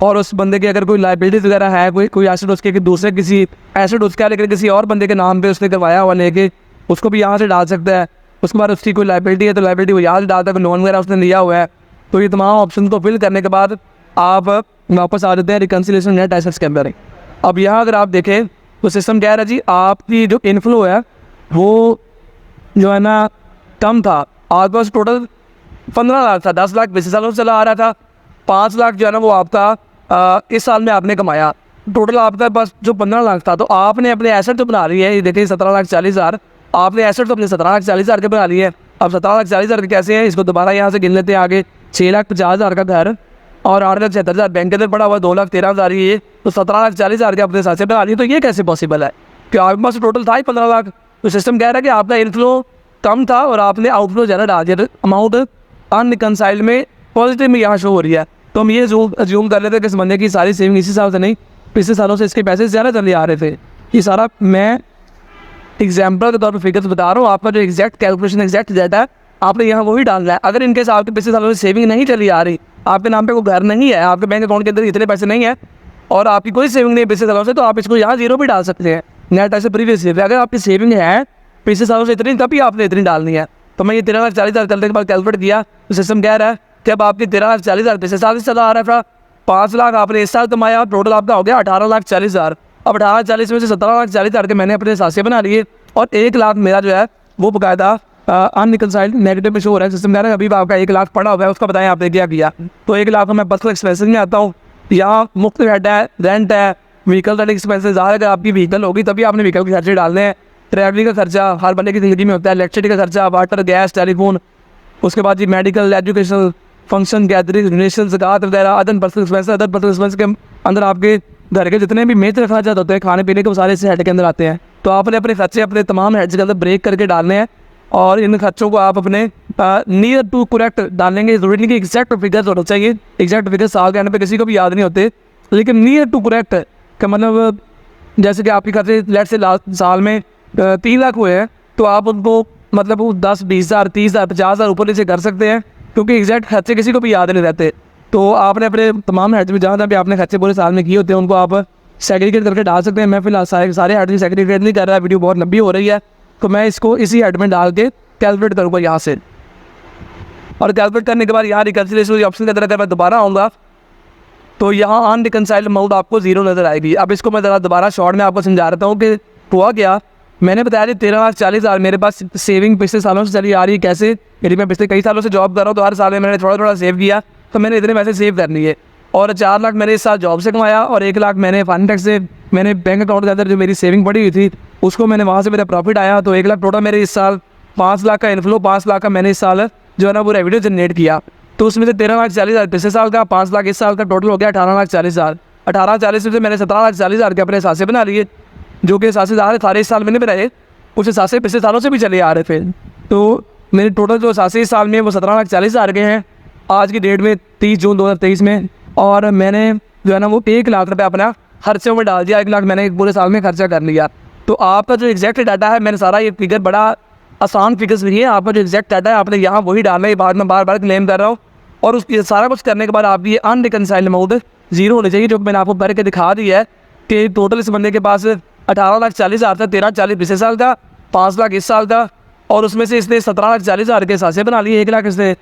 और उस बंदे की अगर कोई लाइबिलिटीज वगैरह है, कोई एसेट उसके कि दूसरे किसी एसेट उसका लेकिन किसी और बंदे के नाम पे उसने करवाया हुआ लेके, उसको भी यहाँ से डाल सकता है। उसके बाद उसकी कोई लाइबिलिटी है तो लाइबिलिटी वो यहाँ से डालता है, कोई लोन वगैरह उसने लिया हुआ है। तो ये तमाम ऑप्शन को फिल करने के बाद आप वापस आ जाते हैं रिकन्सिलिएशन नेट एसेट्स के अंदर। अब यहाँ अगर आप देखें तो सिस्टम क्या है जी, आपकी जो इनफ्लो है वो जो है ना कम था, आपके पास टोटल 15 लाख था, 10 लाख पिछले सालों से चला आ रहा था, 5 लाख जो है ना वो आपका इस साल में आपने कमाया, टोटल आपका बस जो 15 लाख था। तो आपने अपने एसेट तो बना रही है, ये देखिए 17,40,000, आपने एसेट तो अपने 17,40,000 के बना लिए है। अब 17,40,000 के कैसे हैं, इसको दोबारा यहाँ से गिन लेते हैं आगे। 6,50,000 का घर और 8,76,000 बैंक के अंदर पड़ा हुआ, 2,13,000 ये, तो 17,40,000 के अपने साथ से बना लिए। तो ये कैसे पॉसिबल है कि आपके पास टोटल था ही 15 लाख, तो सिस्टम कह रहा है कि आपका इनफ्लो कम था और आपने आउटफ्लो ज़्यादा डाल दिया, अमाउंट अनरिकनसाइल्ड में पॉजिटिव में यहाँ शो हो रही है। तो हम ये अज्यूम कर लेते हैं कि इस बंदे की सारी सेविंग इसी साल से नहीं, पिछले सालों से इसके पैसे ज़्यादा चले आ रहे थे। ये सारा मैं एग्जाम्पल के तौर पर फिगर्स बता रहा हूँ, आपका जो एग्जैक्ट कैलकुलेशन एग्जैक्ट डाटा है आपने यहाँ वही डालना है। अगर इनके आपके पिछले सालों से सेविंग नहीं चली आ रही, आपके नाम पे कोई घर नहीं है, आपके बैंक अकाउंट के अंदर इतने पैसे नहीं है और आपकी कोई सेविंग नहीं है पिछले सालों से, तो आप इसको यहाँ जीरो भी डाल सकते हैं, नेट ऐसे प्रीवियस ईयर। अगर आपकी सेविंग है पिछले सालों से इतनी, तभी आपने इतनी डालनी है। तो मैं ये 13,40,000 चलने के बाद कैलकुलेट किया, तो सिस्टम कह रहा है कि अब आपकी 13,40,000 पिछले साल से चला आ रहा था, 5 लाख आपने इस साल कमाया, टोटल आपका हो गया 18,40,000। अब 18,40,000 में से 17,40,000 के मैंने अपने हिसाब से बना लिए और 1 लाख मेरा जो है वो बकायदा अनरिकनसाइल्ड नेगेटिव में शो हो रहा है। सिस्टम कह रहा है अभी आपका 1 लाख पड़ा हुआ है, उसका बताएं आपने क्या किया। तो 1 लाख मैं पर्सनल एक्सपेंसेस में आता हूँ, यहाँ मुफ्त हेड है, रेंट है, व्हीकल रेंट एक्सपेंसेस आ रहा है। आपकी व्हीकल होगी तभी आपने व्हीकल के खर्चे डालने हैं, ट्रैवलिंग का खर्चा हर बंदे की ज़िंदगी में होता है, इलेक्ट्रिसिटी का खर्चा, वाटर, गैस, टेलीफोन, उसके बाद जी medical, educational, function, gathering, donation, ज़कात वगैरह, other personal expense. Other personal expense के अंदर आपके घर के जितने भी मेजर खर्चात होते हैं, खाने पीने के, वो सारे इस हेड के अंदर आते हैं। तो आपने अपने खर्चे अपने तमाम हेड्स के अंदर ब्रेक करके डालने हैं और इन खर्चों को आप अपने नियर टू करेक्ट डालेंगे। जरूरी नहीं कि एग्जैक्ट फिगर्स होना चाहिए, एग्जैक्ट फिगर्स साल के आने पे किसी को भी याद नहीं होते, लेकिन नियर टू करेक्ट का मतलब जैसे कि आपके खर्चे लेट से लास्ट साल में 3 लाख हुए हैं, तो आप उनको मतलब वो 10, 20,000, 30,000, 50,000 ऊपर नीचे कर सकते हैं, क्योंकि एग्जैक्ट खर्चे किसी को भी याद नहीं रहते। तो आपने अपने तमाम हेड्स में जहाँ जहाँ भी आपने खर्चे पूरे साल में किए होते हैं उनको आप सेग्रीगेट करके डाल सकते हैं। मैं फिलहाल सारे हेड में सेग्रीगेट नहीं कर रहा, वीडियो बहुत लंबी हो रही है, तो मैं इसको इसी हेड में डाल के कैलकुलेट करूँगा यहाँ से। और कैलकुलेट करने के बाद यहाँ रिकन्सिलिएशन ऑप्शन के अंदर अगर मैं दोबारा आऊँगा तो यहाँ अनरिकनसाइल्ड अमाउंट आपको 0 नज़र आएगी। अब इसको मैं दोबारा शॉर्ट में आपको समझा रहा हूँ कि हुआ क्या। मैंने बताया कि 13,40,000 मेरे पास सेविंग पिछले सालों से चली आ रही है। कैसे, यदि मैं पिछले कई सालों से जॉब कर रहा हूँ तो हर साल में मैंने थोड़ा थोड़ा सेव किया, तो मैंने इतने पैसे सेव कर लिए। और 4 लाख मैंने इस साल जॉब से कमाया और 1 लाख मैंने फाइन टैक्स से, मैंने बैंक अकाउंट के अंदर जो मेरी सेविंग पड़ी हुई थी उसको मैंने वहाँ से मेरा प्रॉफिट आया, तो 1 लाख टोटल मेरे इस साल 5 लाख का इनफ्लो, 5 लाख का मैंने इस साल जो है ना वो रेवेन्यू जनरेट किया। तो उसमें से 13,40,000 पिछले साल का, 5 लाख इस साल का, टोटल हो गया 18,40,000। 18,40,000 से मैंने 17,40,000 के अपने हिसाब से बना लिए, जो कि हिसाब से सारे इस साल मैंने बनाए, उस हिसाब से पिछले सालों से भी चले आ रहे थे। तो मेरे टोटल जो हिसाब से इस साल में वो 17,40,000 के हैं आज की डेट में 30 जून 2023 में। और मैंने जो है ना वो 1 लाख रुपये अपना खर्चों में डाल दिया, 1 लाख मैंने पूरे साल में खर्चा कर लिया। तो आपका जो एग्जैक्ट डाटा है, मैंने सारा ये फिगर बड़ा आसान फिगर्स नहीं है, आपका जो एग्जैक्ट डाटा है आपने यहाँ वही डालना है। बाद में बार बार क्लेम कर रहा हूँ और उस सारा कुछ करने के बाद आपकी ये अनरिकनसाइल्ड अमाउंट 0 होनी चाहिए, जो मैंने आपको भर के दिखा दी है कि टोटल इस बंदे के पास 18,40,000 था, 13,40,000 पिछले साल था, 5 लाख इस साल था और उसमें से इसने 17,40,000 के हिसाब से बना लिए, 1 लाख इसने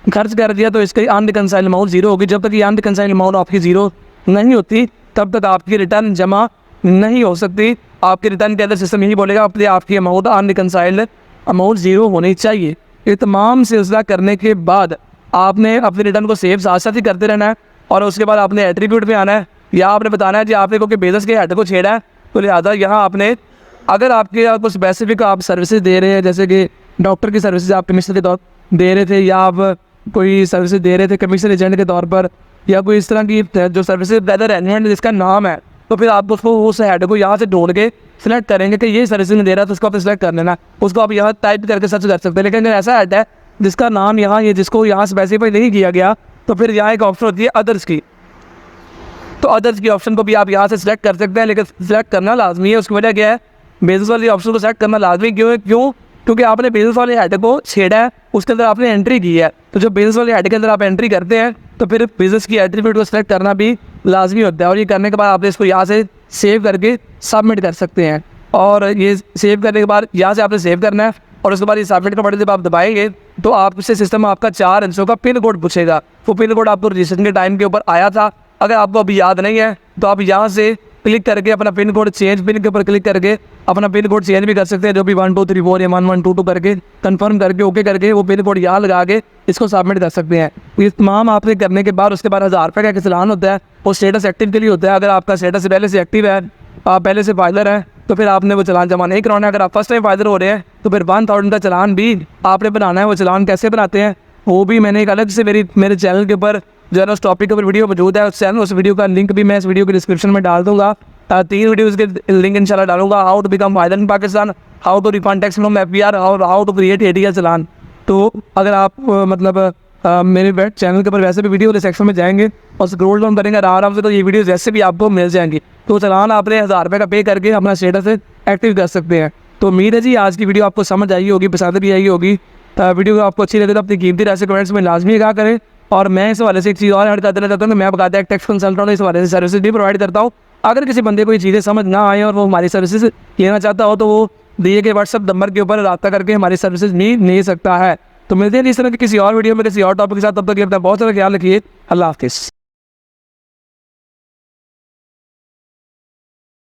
खर्च कर दिया। तो इसकी अनरिकनसाइल्ड अमाउंट 0 होगी। जब तक ये अनरिकनसाइल्ड अमाउंट आपकी 0 नहीं होती तब तक आपकी रिटर्न जमा नहीं हो सकती। आपके रिटर्न के अंदर सिस्टम यही बोलेगा अपने आपकी अमाउंट अनरिकनसाइल्ड अमाउंट 0 होनी चाहिए। ये तमाम सिलसिला करने के बाद आपने अपने रिटर्न को सेव साथ साथ ही करते रहना है और उसके बाद आपने एट्रीब्यूट में आना है, या आपने बताना है कि आपने क्योंकि बेसिस के हेड को छेड़ा है, तो लिहाजा यहाँ आपने अगर आपके आपको स्पेसिफिक आप सर्विसेज दे रहे हैं, जैसे कि डॉक्टर की सर्विसेज आप कमीशन के तौर दे रहे थे, या आप कोई सर्विसेज दे रहे थे कमीशन एजेंट के तौर पर, या कोई इस तरह की जो सर्विसेज वेदर एजेंट जिसका नाम है, तो फिर आप उसको उस हेड को यहाँ से ढूंढ के सिलेक्ट करेंगे कि ये सर्विसेज दे रहा है, तो उसको आप सिलेक्ट कर लेना। उसको आप यहाँ टाइप करके सर्च कर सकते हैं। लेकिन अगर ऐसा हेड है जिसका नाम यहाँ ये जिसको यहाँ स्पेसिफाई नहीं किया गया, तो फिर यहाँ एक ऑप्शन होती है अदर्स की, तो अदर्स की ऑप्शन को भी आप यहाँ से सिलेक्ट कर सकते हैं, लेकिन सिलेक्ट करना लाजमी है। उसकी वजह क्या है, बेसिस वाली ऑप्शन को सेलेक्ट करना लाजमी क्यों क्योंकि आपने बेसिस वाले हेड को छेड़ा है, उसके अंदर आपने एंट्री की है। तो जो बेसिस वाले हेड के अंदर आप एंट्री करते हैं तो फिर बिजनेस की एट्रीब्यूट को सिलेक्ट करना भी लाजमी होता है। और ये करने के बाद आप इसको यहाँ से सेव करके सबमिट कर सकते हैं। और ये सेव करने के बाद यहाँ से आपने सेव करना है और उसके बाद ये सबमिट का बटन जब आप दबाएंगे तो आपसे सिस्टम आपका 4 अंकों का पिन कोड पूछेगा। वो पिन कोड आपको रजिस्ट्रेशन के टाइम के ऊपर आया था। अगर आपको अभी याद नहीं है तो आप यहाँ से क्लिक करके अपना पिन कोड चेंज, पिन के ऊपर क्लिक करके अपना पिन कोड चेंज भी कर सकते हैं, जो भी 1 2 3 4 या 1 1 2 2 करके कंफर्म करके ओके करके वो पिन कोड यहाँ लगा के इसको सबमिट कर सकते हैं। ये तमाम आपने करने के बाद उसके बाद 1000 रुपये का चलान होता है, वो स्टेटस एक्टिव के लिए होता है। अगर आपका स्टेटस पहले से एक्टिव है, आप पहले से फाइलर हैं, तो फिर आपने वो चलान जमा नहीं कराना है। अगर आप फर्स्ट टाइम फाइलर हो रहे हैं तो फिर 1000 का चलान भी आपने बनाना है। वो चलान कैसे बनाते हैं वो भी मैंने एक अलग से मेरे चैनल के ऊपर जो है ना उस टॉपिक के ऊपर वीडियो मौजूद है। उस वीडियो का लिंक भी मैं इस वीडियो के डिस्क्रिप्शन में डाल दूंगा। 3 वीडियोज़ के लिंक इंशाल्लाह डालूंगा। How to become filer in Pakistan, how to refund tax from FBR और how to create ATL challan. तो अगर आप मेरे चैनल के ऊपर वैसे भी वीडियो वाले सेक्शन में जाएंगे और स्क्रॉल डाउन करेंगे आराम से, तो ये वीडियोज़ वैसे भी आपको मिल जाएंगी। तो चलान आपने 1000 रुपये का पे करके अपना स्टेटस एक्टिव कर सकते हैं। तो उम्मीद है जी आज की वीडियो आपको समझ आई होगी, पसंद भी आई होगी। वीडियो आपको अच्छी लगे तो अपनी कीमती राय से कमेंट्स में लाजमी कहा करें। और मैं इस हवाले से एक चीज़ और ऐड कर देना चाहता हूँ कि मैं बकायदा एक टैक्स कंसल्टेंट इस हवाले से सर्विसेज भी प्रोवाइड करता हूँ। अगर किसी बंदे को ये चीज़ें समझ ना आए और वो हमारी सर्विसेज लेना चाहता हो तो वो दिए गए व्हाट्सअप नंबर के ऊपर रब्ता करके हमारी सर्विसेज ले सकता है। तो मिलते हैं इस तरह की किसी और वीडियो में किसी और टॉपिक के साथ। तब तक अपना बहुत सारा ख्याल रखिए। अल्लाह हाफिज़।